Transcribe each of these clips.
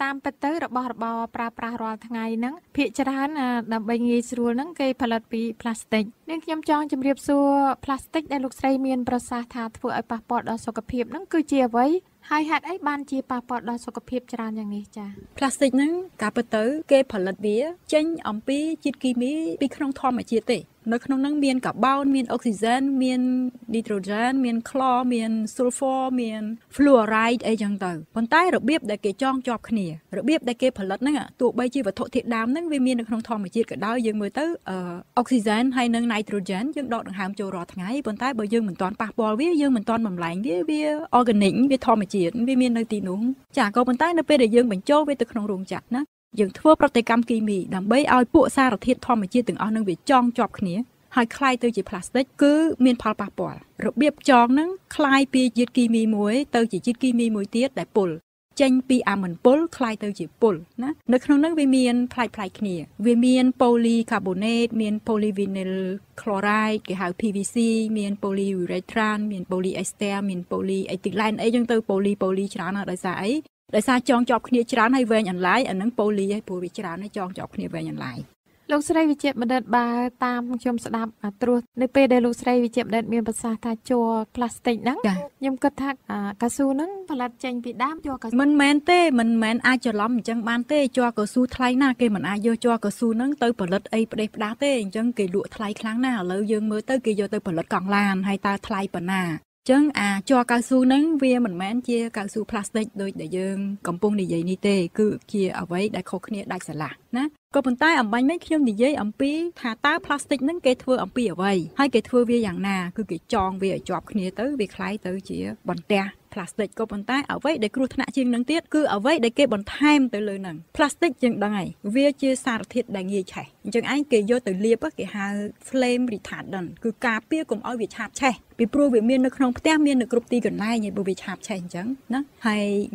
តាមពិតទៅរបស់របរប្រើប្រាស់រាល់ថ្ងៃហ្នឹងភាគច្រើនដើម្បីងាយស្រួលហ្នឹងគេផលិតពីផ្លាស្ទិកនាងខ្ញុំចង់ជម្រាបសួរផ្លាស្ទិកដែលលោកស្រីមានប្រសាសន៍ថាធ្វើឲ្យប៉ះពាល់ដល់សុខភាពហ្នឹងគឺជាអ្វីហើយហេតុអីបានជាប៉ះពាល់ដល់សុខភាពច្រើនយ៉ាងនេះចា៎ ផ្លាស្ទិកហ្នឹងការពិតទៅគេផលិតវាចេញអំពីជាតិគីមីពីក្នុងធម្មជាតិទេនៅក្នុងហ្នឹងមានកាបូនមានអុកស៊ីហ្សែនមាននីត្រូហ្សែនមានក្លរមានស៊ុលហ្វ័រមានហ្វ្លូអរ៉ៃដអីចឹងទៅប៉ុន្តែរបៀបដែលគេចងជាប់គ្នារបៀបដែលគេផលិតហ្នឹងទោះបីជាវត្ថុធាតុដើមហ្នឹងវាមាននៅក្នុងធម្មជាតិក៏ដោយយើងមើលទៅអុកស៊ីហ្សែនហើយនិងនីត្រូហ្សែនយើងដកដង្ហើមចូលរាល់ថ្ងៃប៉ុន្តែបើយើងមិនទាន់ប៉ះពាល់វាយើងមិនទាន់បំលែងវាអอร์ហ្គានិកវាធម្មជាតិវាមាននៅទីនោះចាក៏ប៉ុន្តែនៅពេលដែលយើងបញ្ចូលវាទៅក្នុងរោងចក្រណាយើងធ្វើប្រតិកម្មគីមីដើម្បីឲ្យពួកសារធាតុធម្មជាតិទាំងអស់នឹងវាចងជាប់គ្នាហើយคล้ายទៅជាផ្លាស្ទិកគឺមានផលប៉ះពាល់របៀបចងហ្នឹងคล้ายពីជាតិគីមីមួយទៅជាជាតិគីមីមួយទៀតដែលពុលចេញពីអាមិនពុលคล้ายទៅជាពុលណានៅក្នុងហ្នឹងវាមានផ្លែកគ្នាវាមានប៉ូលីកាបូណេតមានប៉ូលីវីនីលក្លរ៉ៃដគេហៅ PVC មានប៉ូលីយូរ៉េត្រានមានប៉ូលីអេស្ទែរមានប៉ូលីអេទីឡែនអីចឹងទៅប៉ូលីច្រើនណាស់ដោយសារអីដោយសារចងជាប់គ្នាច្រើនហើយវែងអន្លាយអាហ្នឹងប៉ូលីហើយព្រោះវាច្រើនហើយចងជាប់គ្នាវែងអន្លាយលោកស្រីវិជ្ជបណ្ឌិតបើតាមខ្ញុំស្ដាប់ត្រួសនៅពេលដែលលោកស្រីវិជ្ជបណ្ឌិតមានប្រសាសន៍ថាជ័រផ្លាស្ទិកហ្នឹងខ្ញុំគិតថាកៅស៊ូហ្នឹងផលិតចេញពីដើមជ័រកៅស៊ូមិនមែនទេមិនមែនអាចច្រឡំអញ្ចឹងបានទេជ័រកៅស៊ូថ្លៃណាស់គេមិនអាចយកជ័រកៅស៊ូហ្នឹងទៅផលិតអីផ្ដេសផ្ដាស់ទេអញ្ចឹងគេលក់ថ្លៃខ្លាំងណាស់ឥឡូវយើងមើលទៅគេយកទៅផលិតកង់ឡានហើយតើថ្លៃប៉ុណ្ណាចឹងជ័រកៅស៊ូហ្នឹងវាមិនមែនជាកៅស៊ូផ្លាស្ទិកដូចដែលយើងកំពុងនិយាយនេះទេគឺជាអ្វីដែលខុសគ្នាដាច់ស្រឡះណាក៏ប៉ុន្តែអំបញ្ញមិញខ្ញុំនិយាយអំពីថាតើផ្លាស្ទិកហ្នឹងគេធ្វើអំពីអ្វីហើយគេធ្វើវាយ៉ាងណាគឺគេចងវាឲ្យជាប់គ្នាទៅវាคล้ายទៅជាបន្ទះផ្លាស្ទិកក៏ប៉ុន្តែអ្វីដែលគ្រោះថ្នាក់ជាងនឹងទៀតគឺអ្វីដែលគេបន្ថែមទៅលើហ្នឹងផ្លាស្ទិកយើងដឹងហើយវាជាសារធាតុដែលងាយឆេះអញ្ចឹងឯងគេយកទៅលាបគេហៅ flame retardant គឺការពារកុំឲ្យវាឆាបឆេះពីព្រោះវាមាននៅក្នុងផ្ទះមាននៅគ្រប់ទីកន្លែងហើយបើវាឆាបឆេះអញ្ចឹងណាហើ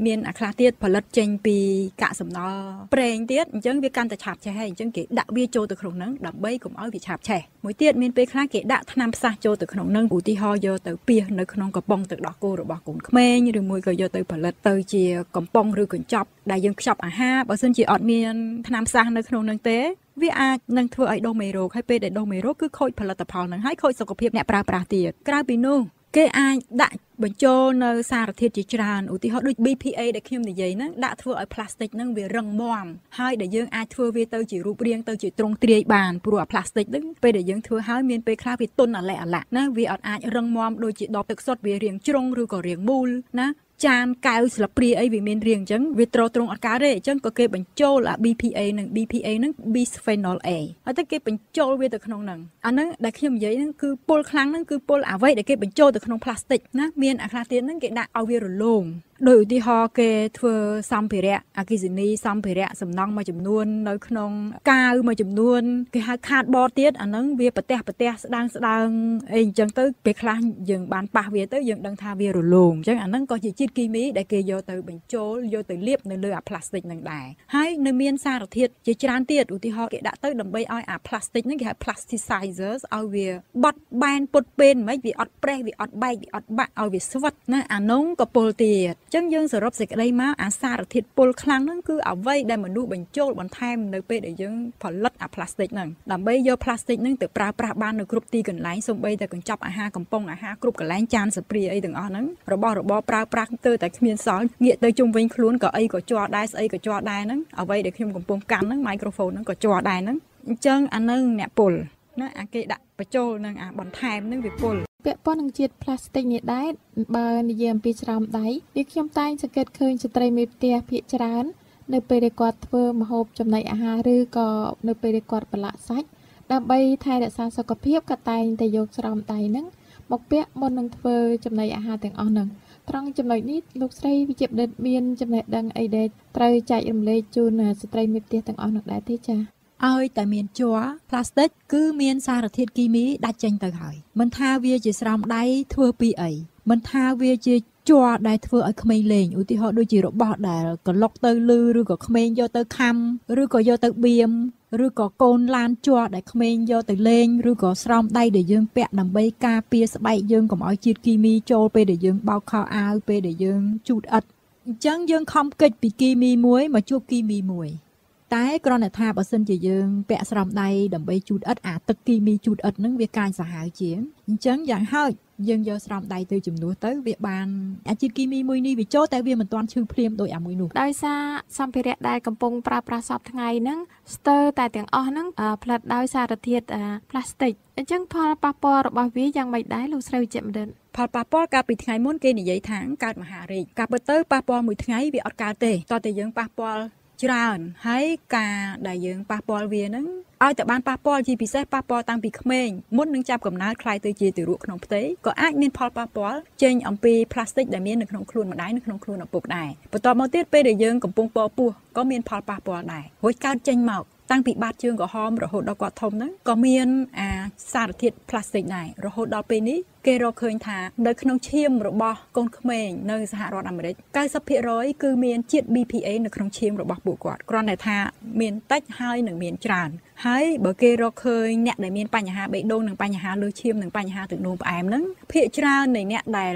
យមានអាខ្លះទៀតផលិតចេញពីកាកសំណល់ប្រេងទៀតអញ្ចឹងវាកាន់តែឆាបឆេះហើយអញ្ចឹងគេដាក់វាចូលទៅក្នុងហ្នឹងដើម្បីកុំឲ្យវាឆាបឆេះមួយទៀតមានពេលខ្លះគេដាក់ថ្នាំផ្សះចូលទៅក្នុងហ្នឹងឧទាហរណ៍យកទៅពាសនៅក្នុងកំប៉ុងទឹកដោះគោរបស់កូនក្មេងឬមួយក៏យកទៅផលិតទៅជាកំប៉ុងឬកញ្ចប់ដែលយើងខ្ចប់អាហារបើសិនជាអត់មានថ្នាំផ្សះនៅក្នុងហ្នឹងទេវាអាចនឹងធ្វើឲ្យដុះមេរោគហើយពេលដែលដុះមេរោគគឺខូចផលិតផលហ្នឹងហើយខូចសុខភាពអ្នកប្រើប្រាស់ទៀតក្រៅពីនោះគេអាចដាក់បញ្ចូលនៅសារធាតុជាច្រើនឧទាហរណ៍ដូច BPA ដែលខ្ញុំនិយាយហ្នឹងដាក់ធ្វើឲ្យផ្លាស្ទិកហ្នឹងវារឹងមាំហើយដែលយើងអាចធ្វើវាទៅជារូបរាងទៅជាទ្រង់ទ្រាយបានព្រោះអាផ្លាស្ទិកហ្នឹងពេលដែលយើងធ្វើហើយមានពេលខ្លះវាទន់អាឡែអាឡាក់ណាវាអត់អាចរឹងមាំដូចជាដបទឹកសុទ្ធវារាងជ្រុងឬក៏រាងមូលណាចានកែវស្លាបព្រាអីវាមានរាងអញ្ចឹងវាត្រង់អត់កើតទេអញ្ចឹងក៏គេបញ្ចូលអា BPA នឹង BPA នឹង bisphenol A ហើយតែគេបញ្ចូលវាទៅក្នុងហ្នឹងអាហ្នឹងដែលខ្ញុំនិយាយហ្នឹងគឺពុលខ្លាំងហ្នឹងគឺពុលអ្វីដែលគេបញ្ចូលទៅក្នុងផ្លាស្ទិកណាមានអាខ្លះទៀតហ្នឹងគេដាក់ឲ្យវារលោងដោយឧទាហរណ៍គេធ្វើសម្ភារៈអគ្គិសនីសម្ភារៈសំណង់មួយចំនួននៅក្នុងកាវមួយចំនួនគេហៅខាតបតទៀតអាហ្នឹងវាប្រទេសស្ដើងអីអញ្ចឹងទៅពេលខ្លះយើងបានប៉ះវាទៅយើងដឹងថាវារលោងអញ្ចឹងអាហ្នឹងក៏ជាជាតិគីមីដែលគេយកទៅបញ្ចូលយកទៅលាបនៅលើអាផ្លាស្ទិកហ្នឹងដែរហើយនៅមានសារធាតុជាច្រើនទៀតឧទាហរណ៍គេដាក់ទៅដើម្បីឲ្យអាផ្លាស្ទិកហ្នឹងគេហៅ plasticizers ឲ្យវាបត់បែនពុតពេនមិនវាអត់ប្រេះវាអត់បែកវាអត់បាក់ឲ្យវាស្វិតណាអានោះក៏ពុលទៀតអញ្ចឹងយើងសរុបសេចក្តីមកអាសារធាតុពុលខ្លាំងហ្នឹងគឺអ្វីដែលមនុស្សបញ្ចូលបន្ថែមនៅពេលដែលយើងផលិតអាផ្លាស្ទិកហ្នឹងដើម្បីយកផ្លាស្ទិកហ្នឹងទៅប្រើប្រាស់បាននៅគ្រប់ទីកន្លែងសូម្បីតែកញ្ចប់អាហារកំប៉ុងអាហារគ្រប់កន្លែងចានស្ព្រាអីទាំងអស់ហ្នឹងរបស់របរប្រើប្រាស់ទៅតែគ្មានសល់ងាកទៅជុំវិញខ្លួនក៏អីក៏ជាប់ដែរស្អីក៏ជាប់ដែរហ្នឹងអ្វីដែលខ្ញុំកំពុងកាន់ហ្នឹង microphone ហ្នឹងក៏ជាប់ដែរហ្នឹងអញ្ចឹងអានឹងអ្នកពុលណាអាគេដាក់បញ្ចូលនឹងអាបន្ថែមនឹងវាពុលពាក់ព័ន្ធនឹងជាតិផ្លាស្ទិកនេះដែរបើនិយាយអំពីច្រំដៃនេះខ្ញុំតែងសង្កេតឃើញស្ត្រីមេផ្ទះភាគច្រើននៅពេលដែលគាត់ធ្វើម្ហូបចំណីអាហារឬក៏នៅពេលដែលគាត់ប្រឡាក់សាច់ដើម្បីថែរក្សាសុខភាពគាត់តែងតែយកច្រំដៃហ្នឹងមកពាក់មុននឹងធ្វើចំណីអាហារទាំងអស់ហ្នឹងត្រង់ចំណុចនេះលោកស្រីវិជ្ជបណ្ឌិតមានចំណេះដឹងអីដែលត្រូវចែករំលែកជូនស្ត្រីមេផ្ទះទាំងអស់នោះដែរទេចា៎ឲ្យតែមានជ័រផ្លាស្ទិកគឺមានសារធាតុគីមីដាច់ចេញទៅហើយមិនថាវាជាស្រោមដៃធ្វើពីអីមិនថាវាជាជ័រដែលធ្វើឲ្យក្មេងលេងឧទាហរណ៍ដូចជារបស់ដែលក្លុកទៅលឺឬក៏ក្មេងយកទៅខាំឬក៏យកទៅបៀមឬក៏កូនឡានជ័រដែលក្មេងយកទៅលេងឬក៏ស្រោមដៃដែលយើងពាក់ដើម្បីការពារស្បែកយើងកុំឲ្យជាតិគីមីចូលពេលដែលយើងបោកខោអាវពេលដែលយើងជូតអិត ចឹងយើងខំកិច្ចពីគីមីមួយមកជួបគីមីមួយតែគ្រាន់តែថាបើសិនជាយើងពាក់ស្រោមដៃដើម្បីជូតឥដ្ឋអាទឹកគីមីជូតឥដ្ឋហ្នឹងវាកាចសាហាវជាងអញ្ចឹងយ៉ាងហោចយើងយកស្រោមដៃទៅជំនួសទៅវាបានអាជាតិគីមីមួយនេះវាចូលតែវាមិនទាន់ឈឺភ្លាមដោយអាមួយនោះដោយសារសម្ភារៈដែលកំពុងប្រើប្រាស់សពថ្ងៃហ្នឹងស្ទើរតែទាំងអស់ហ្នឹងផលិតដោយសារធាតុផ្លាស្ទិកអញ្ចឹងផលប៉ះពាល់របស់វាយ៉ាងម៉េចដែរលោកស្រីវិជ្ជបណ្ឌិតផលប៉ះពាល់កាលពីថ្ងៃមុនគេនិយាយថាកើតមហារីកការពិតទៅប៉ះពាល់មួយថ្ងៃវាអត់កើតទេតោះតែយើងប៉ះពាល់ច្រើនហើយការដែលយើងប៉ះពាល់វាហ្នឹងឲ្យតែបានប៉ះពាល់ជាពិសេសប៉ះពាល់តាំងពីក្មេងមុននឹងចាប់កំណើតคล้ายទៅជាទារកក្នុងផ្ទៃក៏អាចមានផលប៉ះពាល់ចេញអំពីផ្លាស្ទិកដែលមាននៅក្នុងខ្លួនម្ដាយនៅក្នុងខ្លួនឪពុកដែរបន្ទាប់មកទៀតពេលដែលយើងកំពុងពពោះក៏មានផលប៉ះពាល់ដែររួចកើតចេញមកតាំងពីបាតជើងក្រហមរហូតដល់គាត់ធំហ្នឹងក៏មានសារធាតុផ្លាស្ទិកដែររហូតដល់ពេលនេះគេរកឃើញថានៅក្នុងឈាមរបស់កូនក្មេងនៅសហរដ្ឋអាមេរិក 90% គឺមានជាតិ BPA នៅក្នុងឈាមរបស់ពួកគាត់គ្រាន់តែថាមានតិចហើយនឹងមានច្រើនហើយបើគេរកឃើញអ្នកដែលមានបញ្ហាបេះដូងនិងបញ្ហាលើឈាមនិងបញ្ហាទឹកនោមផ្អែមហ្នឹងភាគច្រើននៃអ្នកដែល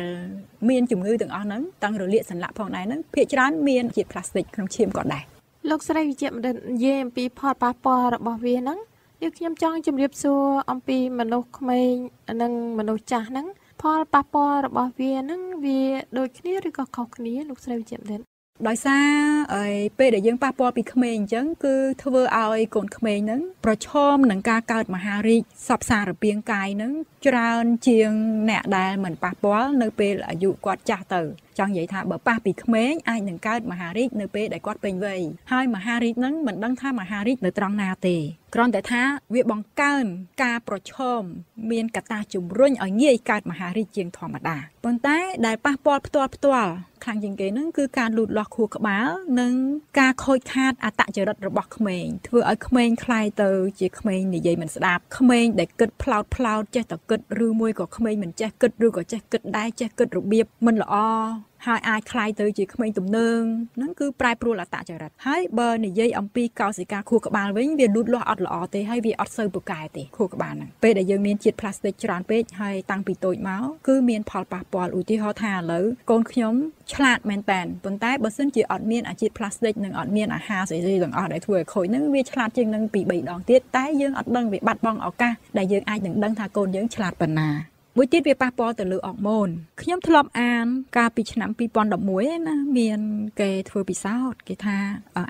មានជំងឺទាំងអស់ហ្នឹងតាំងរលាកសន្លាក់ផងដែរហ្នឹងភាគច្រើនមានជាតិផ្លាស្ទិកក្នុងឈាមគាត់ដែរលោកស្រីវិជ្ជបណ្ឌិតនិយាយអំពីផលប៉ះពាល់របស់វាហ្នឹងយើងខ្ញុំចង់ជម្រាបសួរអំពីមនុស្សក្មេងនិងមនុស្សចាស់ហ្នឹងផលប៉ះពាល់របស់វាហ្នឹងវាដូចគ្នាឬក៏ខុសគ្នាលោកស្រីវិជ្ជបណ្ឌិតដោយសារពេលដែលយើងប៉ះពាល់ពីក្មេងអញ្ចឹងគឺធ្វើឲ្យកូនក្មេងហ្នឹងប្រឈមនឹងការកើតមហារីកសពសារពាង្គកាយហ្នឹងច្រើនជាងអ្នកដែលមិនប៉ះពាល់នៅពេលអាយុគាត់ចាស់ទៅចង់និយាយថាបើប៉ះពីក្មេងអាចនឹងកើតមហារីកនៅពេលដែលគាត់ពេញវ័យហើយមហារីកហ្នឹងមិនដឹងថាមហារីកនៅត្រង់ណាទេគ្រាន់តែថាវាបង្កើនការប្រឈមមានកត្តាជំរុញឲ្យងាយកើតមហារីកជាងធម្មតាប៉ុន្តែដែលប៉ះពាល់ផ្ទាល់ខ្លាំងជាងគេហ្នឹងគឺការលូតលាស់ខួរក្បាលនិងការខូចខាតអត្តចរិតរបស់ក្មេងធ្វើឲ្យក្មេងคล้ายទៅជាក្មេងនិយាយមិនស្ដាប់ក្មេងដែលគិតផ្លោតចេះតែគិតឬមួយក៏ក្មេងមិនចេះគិតឬក៏ចេះគិតដែរចេះគិតរបៀបមិនល្អហើយអាចคล้ายទៅជាក្មេងទំនើងហ្នឹងគឺប្រែប្រួលអត្តចរិតហើយបើនិយាយអំពីកោសិកាខួរក្បាលវិញវាលូតលាស់អត់ល្អទេហើយវាអត់សូវពូកែទេខួរក្បាលហ្នឹងពេលដែលយើងមានជាតិផ្លាស្ទិកច្រើនពេកហើយតាំងពីតូចមកគឺមានផលប៉ះពាល់ឧទាហរណ៍ថាឥឡូវកូនខ្ញុំឆ្លាតមែនតើប៉ុន្តែបើសិនជាអត់មានអាជាតិផ្លាស្ទិកនិងអត់មានអាហារស្អីៗទាំងអស់ដែលធ្វើឲ្យខូចហ្នឹងវាឆ្លាតជាងនឹងពី3ដងទៀតតែយើងអត់ដឹងវាបាត់បង់ឱកាសដែលយើងអាចនឹងដឹងថាកូនយើងឆ្លាតប៉ុណ្ណាមួយទៀតវាប៉ះពាល់ទៅលើអរម៉ូនខ្ញុំធ្លាប់អានកាលពីឆ្នាំ2011ណាមានគេធ្វើពិសោធន៍គេថា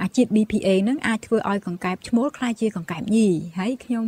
អាជាតិ BPA ហ្នឹងអាចធ្វើឲ្យកង្កែបឈ្មោលคล้ายជាកង្កែបញីហើយខ្ញុំ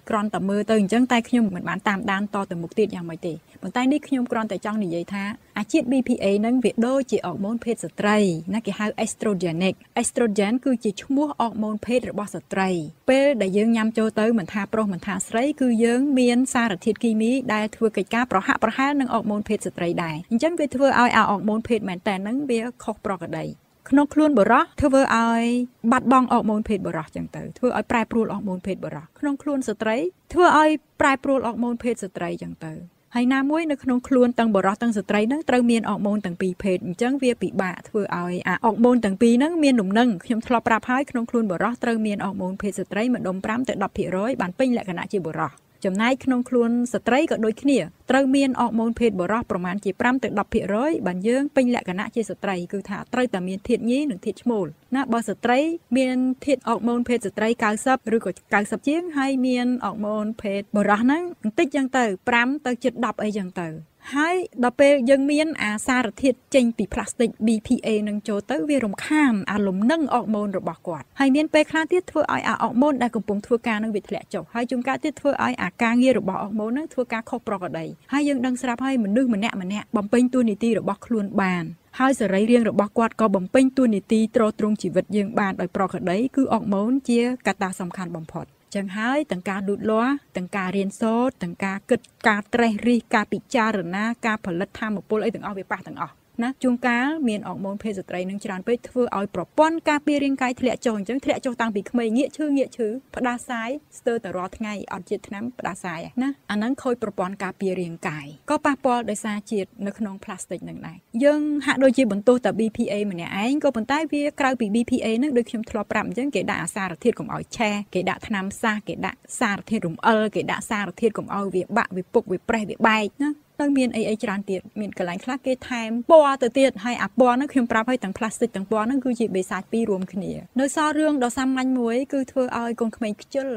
គ្រាន់តែមើលទៅអញ្ចឹងតែខ្ញុំមិនបានតាមដានតទៅមុខទៀតយ៉ាងម៉េចទេប៉ុន្តែនេះខ្ញុំគ្រាន់តែចង់និយាយថាអាជាតិ BPA ហ្នឹងវាដូចជាអរម៉ូនភេទស្ត្រីណាគេហៅ estrogen គឺជាឈ្មោះអរម៉ូនភេទរបស់ស្ត្រីពេលដែលយើងញ៉ាំចូលទៅមិនថាប្រុសមិនថាស្រីគឺយើងមានសារធាតុគីមីដែលធ្វើកិច្ចការប្រហាក់ប្រហែលនឹងអរម៉ូនភេទស្ត្រីដែរអញ្ចឹងវាធ្វើឲ្យអរម៉ូនភេទមែនតើហ្នឹងវាខុសប្រក្រតីក្នុងខ្លួនបុរសធ្វើឲ្យបាត់បង់អរម៉ូនភេទបុរសចឹងទៅធ្វើឲ្យប្រែប្រួលអរម៉ូនភេទបុរសក្នុងខ្លួនស្ត្រីធ្វើឲ្យប្រែប្រួលអរម៉ូនភេទស្ត្រីចឹងទៅហើយណាមួយនៅក្នុងខ្លួនទាំងបុរសទាំងស្ត្រីហ្នឹងត្រូវមានអរម៉ូនទាំងពីរភេទអញ្ចឹងវាពិបាកធ្វើឲ្យអរម៉ូនទាំងពីរហ្នឹងមានលំនឹងខ្ញុំធ្លាប់ប្រាប់ហើយក្នុងខ្លួនបុរសត្រូវមានអរម៉ូនភេទស្ត្រីម្ដុំ5ទៅ10% បានពេញលក្ខណៈជាបុរសចំណែកក្នុងខ្លួនស្ត្រីក៏ដូចគ្នាត្រូវមានអរម៉ូនភេទបុរសប្រមាណជា5ទៅ10% បានយើងពេញលក្ខណៈជាស្ត្រីគឺថាត្រូវតែមានធាតុញីនិងធាតុឈ្មោលណាបើស្ត្រីមានធាតុអរម៉ូនភេទស្ត្រី90ឬក៏90ជាងហើយមានអរម៉ូនភេទបុរសហ្នឹងបន្តិចចឹងទៅ5ទៅជិត10អីចឹងទៅហើយដល់ពេលយើងមានអាសារធាតុចេញពីផ្លាស្ទិក BPA នឹងចូលទៅវារំខានអាលំនឹងអរម៉ូនរបស់គាត់ហើយមានពេលខ្លះទៀតធ្វើឲ្យអាអរម៉ូនដែលកំពុងធ្វើការនឹងវាធ្លាក់ចុះហើយជួនកាលទៀតធ្វើឲ្យអាការងាររបស់អរម៉ូននឹងធ្វើការខុសប្រក្រតីហើយយើងដឹងស្រាប់ហើយមនុស្សម្នាក់បំពេញតួនាទីរបស់ខ្លួនបានហើយសរីរាង្គរបស់គាត់ក៏បំពេញតួនាទីទ្រទ្រង់ជីវិតយើងបានដោយប្រក្រតីគឺអរម៉ូនជាកត្តាសំខាន់បំផុតចឹងហើយទាំងការលូតលាស់ទាំងការរៀនសូត្រទាំងការគិតការត្រេះរិះការពិចារណាការផលិតថាមពលអីទាំងអស់វាប៉ះទាំងអស់ណាជួនកាលមានអរម៉ូនភេទស្ត្រីនឹងច្រើនពេកធ្វើឲ្យប្រព័ន្ធការពាររាងកាយធ្លាក់ចុះអញ្ចឹងធ្លាក់ចុះតាំងពីក្មេងងាកឈឺផ្ដាសាយស្ទើរតែរាល់ថ្ងៃអត់ជាតិថ្នាំផ្ដាសាយណាអាហ្នឹងខូចប្រព័ន្ធការពាររាងកាយក៏ប៉ះពាល់ដោយសារជាតិនៅក្នុងផ្លាស្ទិកនឹងដែរយើងហាក់ដូចជាបន្ទោសតែ BPA ម្នាក់ឯងក៏ប៉ុន្តែវាក្រៅពី BPA នឹងដូចខ្ញុំធ្លាប់ប្រាប់អញ្ចឹងគេដាក់អាសារធាតុកុំឲ្យឆេះគេដាក់ថ្នាំសាសគេដាក់សារធាតុរំអិលគេដាក់សារធាតុកុំឲ្យវាបាក់វាពុកវាប្រេះវាបែកណា នៅមានអីច្រើនទៀតមានកន្លែងខ្លះគេថែមពណ៌ទៅទៀតហើយអាពណ៌ហ្នឹងខ្ញុំប្រាប់ឲ្យទាំង plastic ទាំងពណ៌ហ្នឹងគឺជាបេសាចពីររួមគ្នានៅសល់រឿងដ៏សាមញ្ញមួយគឺធ្វើឲ្យកូនក្មេងខ្ជិល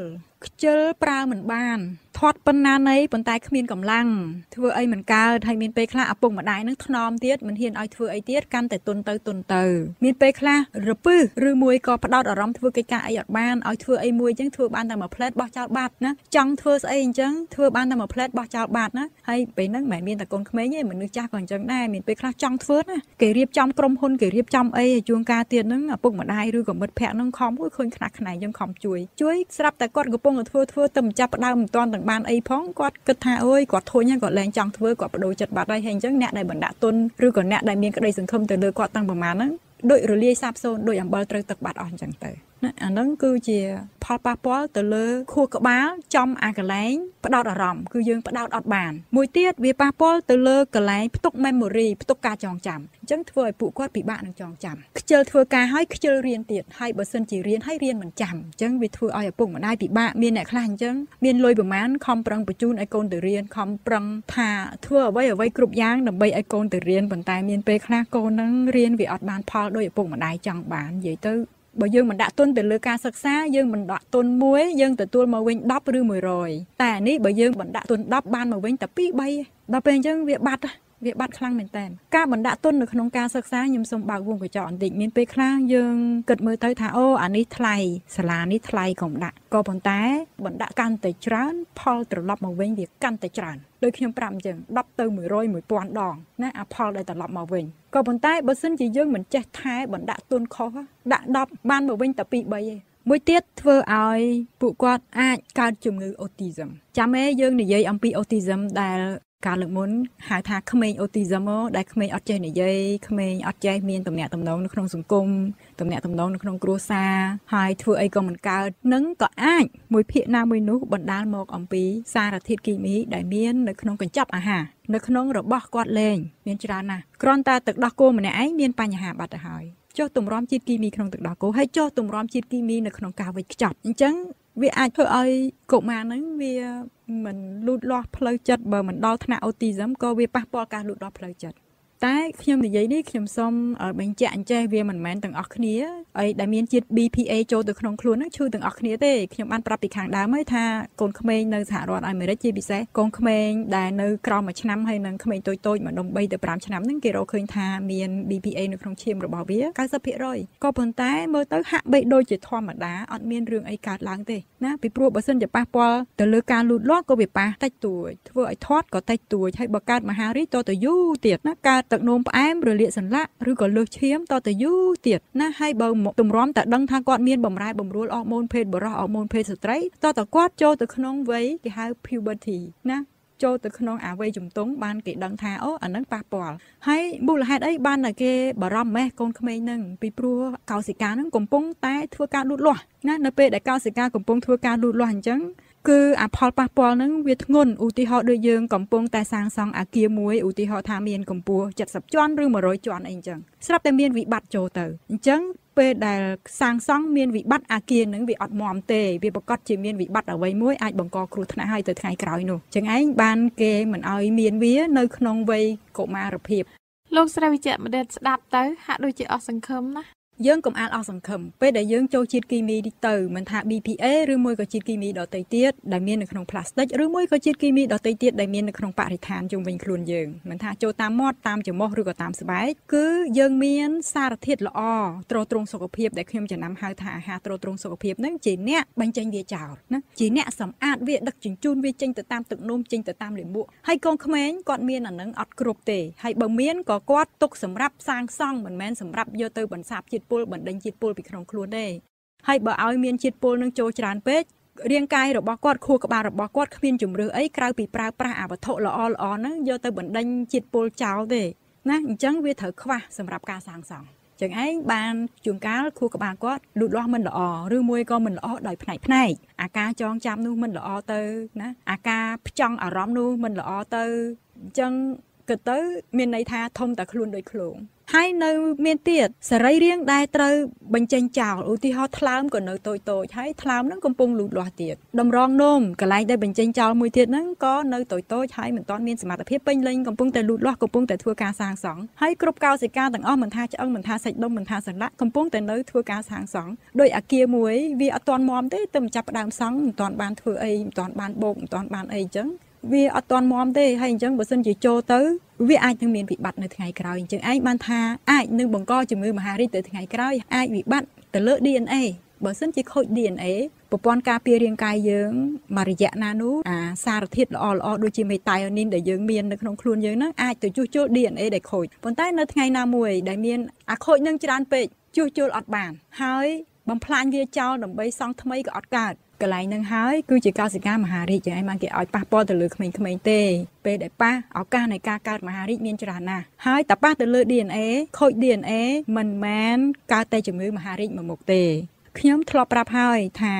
ប្រើមិនបានធាត់ប៉ុណ្ណាណីប៉ុន្តែគ្មានកម្លាំងធ្វើអីមិនកើតហើយមានពេលខ្លះឪពុកម្ដាយនឹងថ្នមទៀតមិនហ៊ានឲ្យធ្វើអីទៀតកាន់តែទុនទៅមានពេលខ្លះរពឹសឬមួយក៏ផ្ដោតអារម្មណ៍ធ្វើកិច្ចការអីអត់បានឲ្យធ្វើអីមួយអញ្ចឹងធ្វើបានតែមួយផ្លែតបោះចោលបាត់ណាចង់ធ្វើស្អីអញ្ចឹងធ្វើបានតែមួយផ្លែតបោះចោលបាត់ណាហើយពេលហ្នឹងមិនមែនមានតែកូនក្មេងទេមនុស្សចាស់ក៏អញ្ចឹងដែរមានពេលខ្លះចង់ធ្វើណាគេរៀបចំក្រុមហ៊ុនគេរៀបចំអីឲ្យជួនកាលទៀតហ្នឹងឪពុកម្ដាយឬក៏មិត្តភ័ក្ដិហ្នឹងខំឃើញខ្នះខ្នែងយើងខំជួយស្រាប់តែគាត់កំពុងធ្វើទៅមិនចាប់ផ្ដើមមិនទាន់ទាំងបានអីផងគាត់គិតថាអូយគាត់ធុញហើយគាត់លែងចង់ធ្វើគាត់បដូរចិត្តបាត់ហើយអញ្ចឹងអ្នកដែលបណ្ដាក់ទុនឬក៏អ្នកដែលមានក្តីសង្ឃឹមទៅលើគាត់តាំងប្រមាណហ្នឹងដូចរលាយសាបសូន្យដូចអំបិលត្រូវទឹកបាត់អស់អញ្ចឹងទៅណាអាហ្នឹងគឺជាផលប៉ះពាល់ទៅលើខួរក្បាលចំអាកន្លែងផ្ដោតអារម្មណ៍គឺយើងផ្ដោតអត់បានមួយទៀតវាប៉ះពាល់ទៅលើកន្លែងផ្ទុក memory ផ្ទុកការចងចាំអញ្ចឹងធ្វើឲ្យពួកគាត់ពិបាកនឹងចងចាំខ្ជិលធ្វើការហើយខ្ជិលរៀនទៀតហើយបើសិនជារៀនហើយរៀនមិនចាំអញ្ចឹងវាធ្វើឲ្យឪពុកម្ដាយពិបាកមានអ្នកខ្លះអញ្ចឹងមានលុយប្រមាណខំប្រឹងបញ្ជូនឲ្យកូនទៅរៀនខំប្រឹងថាធ្វើអ្វីគ្រប់យ៉ាងដើម្បីឲ្យកូនទៅរៀនប៉ុន្តែមានពេលខ្លះកូននឹងរៀនវាអត់បានផលដោយឪពុកម្ដាយចង់បាននិយាយទៅបើយើងមិនដាក់ទុនទៅលើការសិក្សាយើងមិនដាក់ទុន1យើងទទួលមកវិញ10ឬ100តែនេះបើយើងមិនដាក់ទុន10បានមកវិញតែ2 3ដល់ពេលអញ្ចឹងវាបាត់ខ្លាំងមែនតើការបណ្ដាក់ទុននៅក្នុងការសិក្សាខ្ញុំសូមបើកវងកញ្ចក់បន្តិចមានពេលខ្លះយើងគិតមើលទៅថាអូអានេះថ្លៃសាលានេះថ្លៃកុំដាក់ក៏ប៉ុន្តែបណ្ដាក់កាន់តែច្រើនផលត្រឡប់មកវិញវាកាន់តែច្រើនដូចខ្ញុំប្រាប់អញ្ចឹង10ទៅ100 1000ដងណាអាផលដែលត្រឡប់មកវិញក៏ប៉ុន្តែបើសិនជាយើងមិនចេះថែបណ្ដាក់ទុនខុសដាក់10បានមកវិញតែ2 3ឯងមួយទៀតធ្វើឲ្យពួកគាត់អាចកើតជំងឺអូទីសឹមចាំឯងយើងនិយាយអំពីអូទីសឹមដែលការលើកមុនហៅថាក្មេងអូទីសឹមដែលក្មេងអត់ចេះនិយាយក្មេងអត់ចេះមានទំនាក់ទំនងនៅក្នុងសង្គមទំនាក់ទំនងនៅក្នុងគ្រួសារហើយធ្វើអីក៏មិនកើតនឹងក៏អាចមួយភាគណាមួយនោះបណ្ដាលមកអំពីសារធាតុគីមីដែលមាននៅក្នុងកញ្ចប់អាហារនៅក្នុងរបស់គាត់លេងមានច្រើនណាស់គ្រាន់តែទឹកដោះគោម្នាក់ឯងមានបញ្ហាបាត់ទៅហើយចុះទម្រាំជាតិគីមីក្នុងទឹកដោះគោហើយចុះទម្រាំជាតិគីមីនៅក្នុងការវេចខ្ចប់អញ្ចឹងវាអាចធ្វើឲ្យកុមារហ្នឹងវាមិនលូតលាស់ផ្លូវចិត្តបើមិនដល់ថ្នាក់អូទីសឹមក៏វាប៉ះពាល់ការលូតលាស់ផ្លូវចិត្តតែខ្ញុំនិយាយនេះខ្ញុំសូមបញ្ជាក់អញ្ចេះវាមិនមែនទាំងអស់គ្នាអីដែលមានជាតិ BPA ចូលទៅក្នុងខ្លួនហ្នឹងឈឺទាំងអស់គ្នាទេខ្ញុំបានប្រាប់ពីខាងដើមហើយថាកូនក្មេងនៅសហរដ្ឋអាមេរិកជាពិសេសកូនក្មេងដែលនៅក្រោម1ឆ្នាំហើយនឹងក្មេងតូចៗម្ដុំ3ទៅ5ឆ្នាំហ្នឹងគេរកឃើញថាមាន BPA នៅក្នុងឈាមរបស់វា 90% ក៏ប៉ុន្តែមើលទៅហាក់បីដូចជាធម្មតាអត់មានរឿងអីកើតឡើងទេណាពីព្រោះបើសិនជាប៉ះពាល់ទៅលើការលូតលាស់ក៏វាប៉ះតិចតួចធ្វើឲ្យធាត់ក៏តិចតួចហើយបើកើតមហារីកតទៅយូរទៀតណាកើតទឹកនោមផ្អែមរលាកសន្លាក់ឬក៏លើសឈាមតទៅយូរទៀតណាហើយបើទម្រាំតែដឹងថាគាត់មានបំរែបំរួលអរម៉ូនភេទបុរសអរម៉ូនភេទស្ត្រីតគាត់ចូលទៅក្នុងវ័យគេហៅ puberty ណាចូលទៅក្នុងអាវ័យជំទង់បានគេដឹងថាអូអានឹងប៉ះពាល់ហើយមូលហេតុអីបានតែគេបារម្ភម៉េះកូនក្មេងហ្នឹងពីព្រោះកោសិកាហ្នឹងកំពុងតែធ្វើការលូតលាស់ណានៅពេលដែលកោសិកាកំពុងធ្វើការលូតលាស់អញ្ចឹងគឺអាផលប៉ះពាល់ហ្នឹងវាធ្ងន់ឧទាហរណ៍ដូចយើងកំពុងតែសាងសង់អគារមួយឧទាហរណ៍ថាមានកម្ពស់70ជាន់ឬ100ជាន់អីអញ្ចឹងស្រាប់តែមានវិបត្តិចូលទៅអញ្ចឹងពេលដែលសាងសង់មានវិបត្តិអគារនឹងវាអត់មាំទេវាប្រកាសជាមានវិបត្តិអ្វីមួយអាចបង្កគ្រោះថ្នាក់ឲ្យទៅថ្ងៃក្រោយនោះចឹងឯងបានគេមិនឲ្យមានវានៅក្នុងវ័យកុមារភាពលោកស្រីវិជ្ជបណ្ឌិតស្ដាប់ទៅហាក់ដូចជាអស់សង្ឃឹមណាយើងកុំអាលអស់សង្ឃឹមពេលដែលយើងចូលជាតិគីមីទៅមិនថា BPA ឬមួយក៏ជាតិគីមីដទៃទៀតដែលមាននៅក្នុងផ្លាស្ទិកឬមួយក៏ជាតិគីមីដទៃទៀតដែលមាននៅក្នុងបរិស្ថានជុំវិញខ្លួនយើងមិនថាចូលតាមមាត់តាមច្រមុះឬក៏តាមស្បែកគឺយើងមានសារធាតុល្អទ្រទ្រង់សុខភាពដែលខ្ញុំចំណាំហៅថាអាហារទ្រទ្រង់សុខភាពហ្នឹងជាអ្នកបញ្ចេញវាចោលណាជាអ្នកសម្អាតវាដឹកជញ្ជូនវាចេញទៅតាមទឹកនោមចេញទៅតាមលាមកហើយកូនក្មេងគាត់មានអានឹងអត់គ្រប់ទេហើយបើមានក៏គាត់ទុកសម្រាប់សាងសង់មិនមែនសម្រាប់យកទៅបន្សាបជាតិពុលបណ្ដេញជាតិពុលពីក្នុងខ្លួនទេហើយបើឲ្យមានជាតិពុលនឹងចូលច្រើនពេករាងកាយរបស់គាត់ខួរក្បាលរបស់គាត់គ្មានជំរឿអីក្រៅពីប្រើប្រាស់អាវត្ថុល្អៗហ្នឹងយកទៅបណ្ដេញជាតិពុលចោលទេណាអញ្ចឹងវាត្រូវខ្វះសម្រាប់ការសាងសង់ចឹងឯងបានជួនកាលខួរក្បាលគាត់លូតលាស់មិនល្អឬមួយក៏មិនល្អដោយផ្នែកអាការចងចាំនោះមិនល្អទៅណាអាការផ្ចង់អារម្មណ៍នោះមិនល្អទៅអញ្ចឹងគិតទៅមានន័យថាធំតែខ្លួនដូចឃ្លោង ហើយនៅមានទៀតសរីរាង្គដែលត្រូវបញ្ចេញចោលឧទាហរណ៍ថ្លើមក៏នៅតូចៗហើយថ្លើមហ្នឹងកំពុងលូតលាស់ទៀតតម្រងនោមកន្លែងដែលបញ្ចេញចោលមួយទៀតហ្នឹងក៏នៅតូចៗហើយមិនទាន់មានសមត្ថភាពពេញលេញកំពុងតែលូតលាស់កំពុងតែធ្វើការសាងសង់ហើយគ្រប់កោសិកាទាំងអស់មិនថាឆ្អឹងមិនថាសាច់ដុំមិនថាសន្លាក់កំពុងតែនៅធ្វើការសាងសង់ដោយអាគារមួយវាអត់ទាន់មាំទេទៅចាប់ផ្ដើមសង់មិនទាន់បានធ្វើអីមិនទាន់បានបោកមិនទាន់បានអីអញ្ចឹងវាអត់ទាន់មាំទេហើយអញ្ចឹងបើសិនជាចូលទៅវាអាចនឹងមានវិបត្តិនៅថ្ងៃក្រោយអញ្ចឹងឯងបានថាអាចនឹងបង្កជំងឺមហារីកទៅថ្ងៃក្រោយអាចវិបត្តិទៅលើ DNA បើសិនជាខូច DNA ប្រព័ន្ធការពាររាងកាយយើងមួយរយៈណានោះអាសារធាតុល្អៗដូចជាមេតាយអូនីនដែលយើងមាននៅក្នុងខ្លួនយើងហ្នឹងអាចទៅជួសជុល DNA ដែលខូចប៉ុន្តែនៅថ្ងៃណាមួយដែលមានអាខូចនឹងច្រើនពេកជួសជុលអត់បានហើយបំផ្លាញវាចោលដើម្បីសង់ថ្មីក៏អត់កើតកន្លែងហ្នឹងហើយគឺជាកោសិកាមហារីកចឹងឯងបានគេឲ្យប៉ះពាល់ទៅលើក្មេងៗទេពេលដែលប៉ះឱកាសនៃការកើតមហារីកមានច្រើនណាស់ហើយតែប៉ះទៅលើ DNA ខូច DNA មិនមែនកើតតែជំងឺមហារីកមួយមុខទេខ្ញុំធ្លាប់ប្រាប់ហើយថា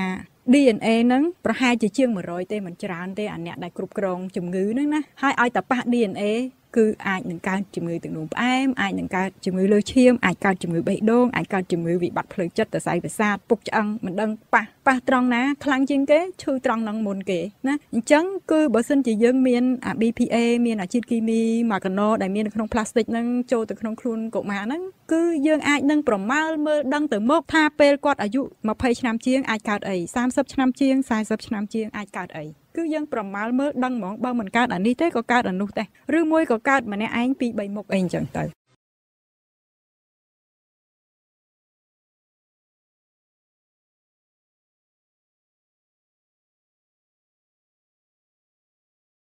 DNA ហ្នឹងប្រហែលជាង100ទេមិនច្រើនទេអាអ្នកដែលគ្រប់គ្រងជំងឺហ្នឹងណាហើយឲ្យតែប៉ះ DNA គឺអាចនឹងកើតជំងឺទឹកនោមផ្អែមអាចនឹងកើតជំងឺលើសឈាមអាចកើតជំងឺបេះដូងអាចកើតជំងឺវិបត្តិផ្លូវចិត្តសរសៃប្រសាទពុកឆ្អឹងមិនដឹងប៉ះត្រង់ណាខ្លាំងជាងគេឈឺត្រង់ហ្នឹងមុនគេណាអញ្ចឹងគឺបើសិនជាយើងមានអា BPA មានអាជាតិគីមីម៉ាកាណូដែលមាននៅក្នុងផ្លាស្ទិកហ្នឹងចូលទៅក្នុងខ្លួនកុមារហ្នឹងគឺយើងអាចនឹងប្រមាលមើលដឹងទៅមុខថាពេលគាត់អាយុ20ឆ្នាំជាងអាចកើតអី30ឆ្នាំជាង40ឆ្នាំជាងអាចកើតអីគឺយើងប្រមាលមើលដឹងហ្មងបើមិនកើតអានេះទេក៏កើតអានោះដែរឬមួយក៏កើតម្នាក់ឯង2-3មុខអីអញ្ចឹងទៅ